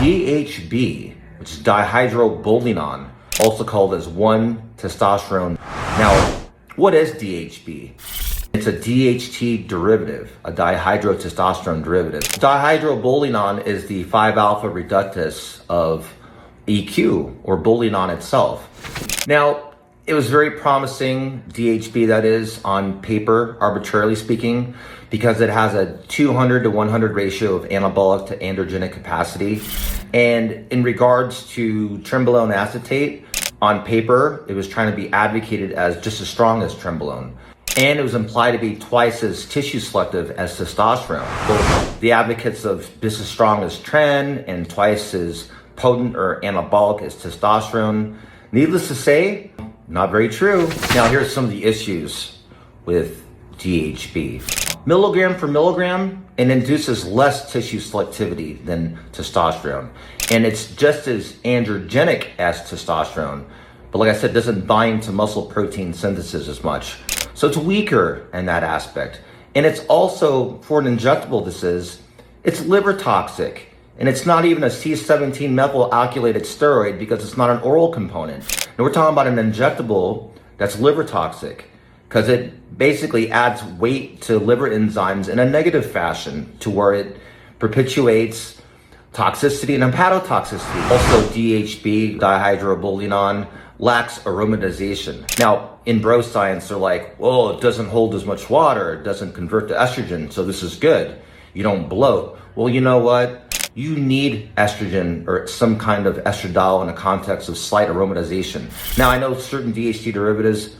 DHB, which is dihydroboldenone, also called as 1-testosterone. Now, what is DHB? It's a DHT derivative, a dihydrotestosterone derivative. Dihydroboldenone is the 5-alpha reductase of EQ, or boldenone itself. Now, it was very promising, DHB that is, on paper, arbitrarily speaking, because it has a 200 to 100 ratio of anabolic to androgenic capacity. And in regards to trenbolone acetate, on paper, it was trying to be advocated as just as strong as trenbolone. And it was implied to be twice as tissue selective as testosterone. Both the advocates of just as strong as tren and twice as potent or anabolic as testosterone. Needless to say, not very true. Now here's some of the issues with DHB. Milligram for milligram, it induces less tissue selectivity than testosterone. And it's just as androgenic as testosterone. But like I said, it doesn't bind to muscle protein synthesis as much. So it's weaker in that aspect. And it's also, for an injectable this is, it's liver toxic. And it's not even a C17 methyl alkylated steroid because it's not an oral component. Now we're talking about an injectable that's liver toxic because it basically adds weight to liver enzymes in a negative fashion to where it perpetuates toxicity and hepatotoxicity. Also, DHB, dihydroboldenone, lacks aromatization. Now, in bro science, they're like, well, it doesn't hold as much water, it doesn't convert to estrogen, so this is good. You don't bloat. Well, you know what? You need estrogen or some kind of estradiol in the context of slight aromatization. Now, I know certain DHT derivatives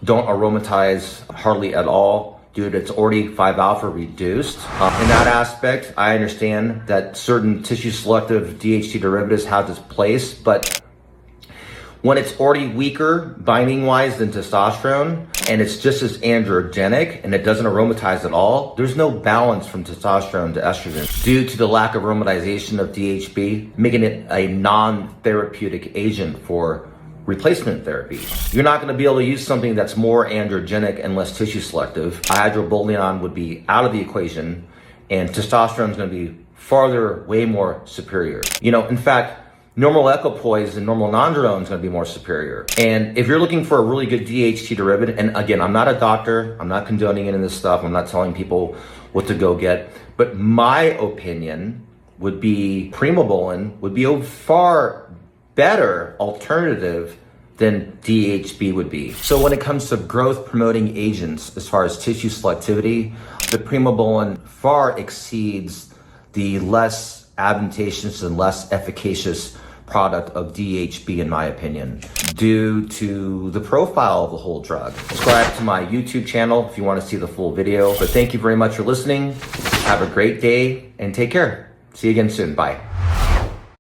don't aromatize hardly at all due to it's already 5-alpha reduced. In that aspect, I understand that certain tissue-selective DHT derivatives have its place, but when it's already weaker binding-wise than testosterone, and it's just as androgenic, and it doesn't aromatize at all, there's no balance from testosterone to estrogen due to the lack of aromatization of DHB, making it a non-therapeutic agent for replacement therapy. You're not gonna be able to use something that's more androgenic and less tissue selective. Dihydroboldenone would be out of the equation, and testosterone is gonna be farther, way more superior. You know, in fact, normal equipoise and normal nondrolone is going to be more superior. And if you're looking for a really good DHT derivative, and again, I'm not a doctor, I'm not condoning any of this stuff, I'm not telling people what to go get, but my opinion would be Primobolan would be a far better alternative than DHB would be. So when it comes to growth promoting agents, as far as tissue selectivity, the Primobolan far exceeds the less advantageous and less efficacious product of DHB in my opinion, due to the profile of the whole drug. Subscribe to my YouTube channel if you want to see the full video. But thank you very much for listening. Have a great day and take care. See you again soon. Bye.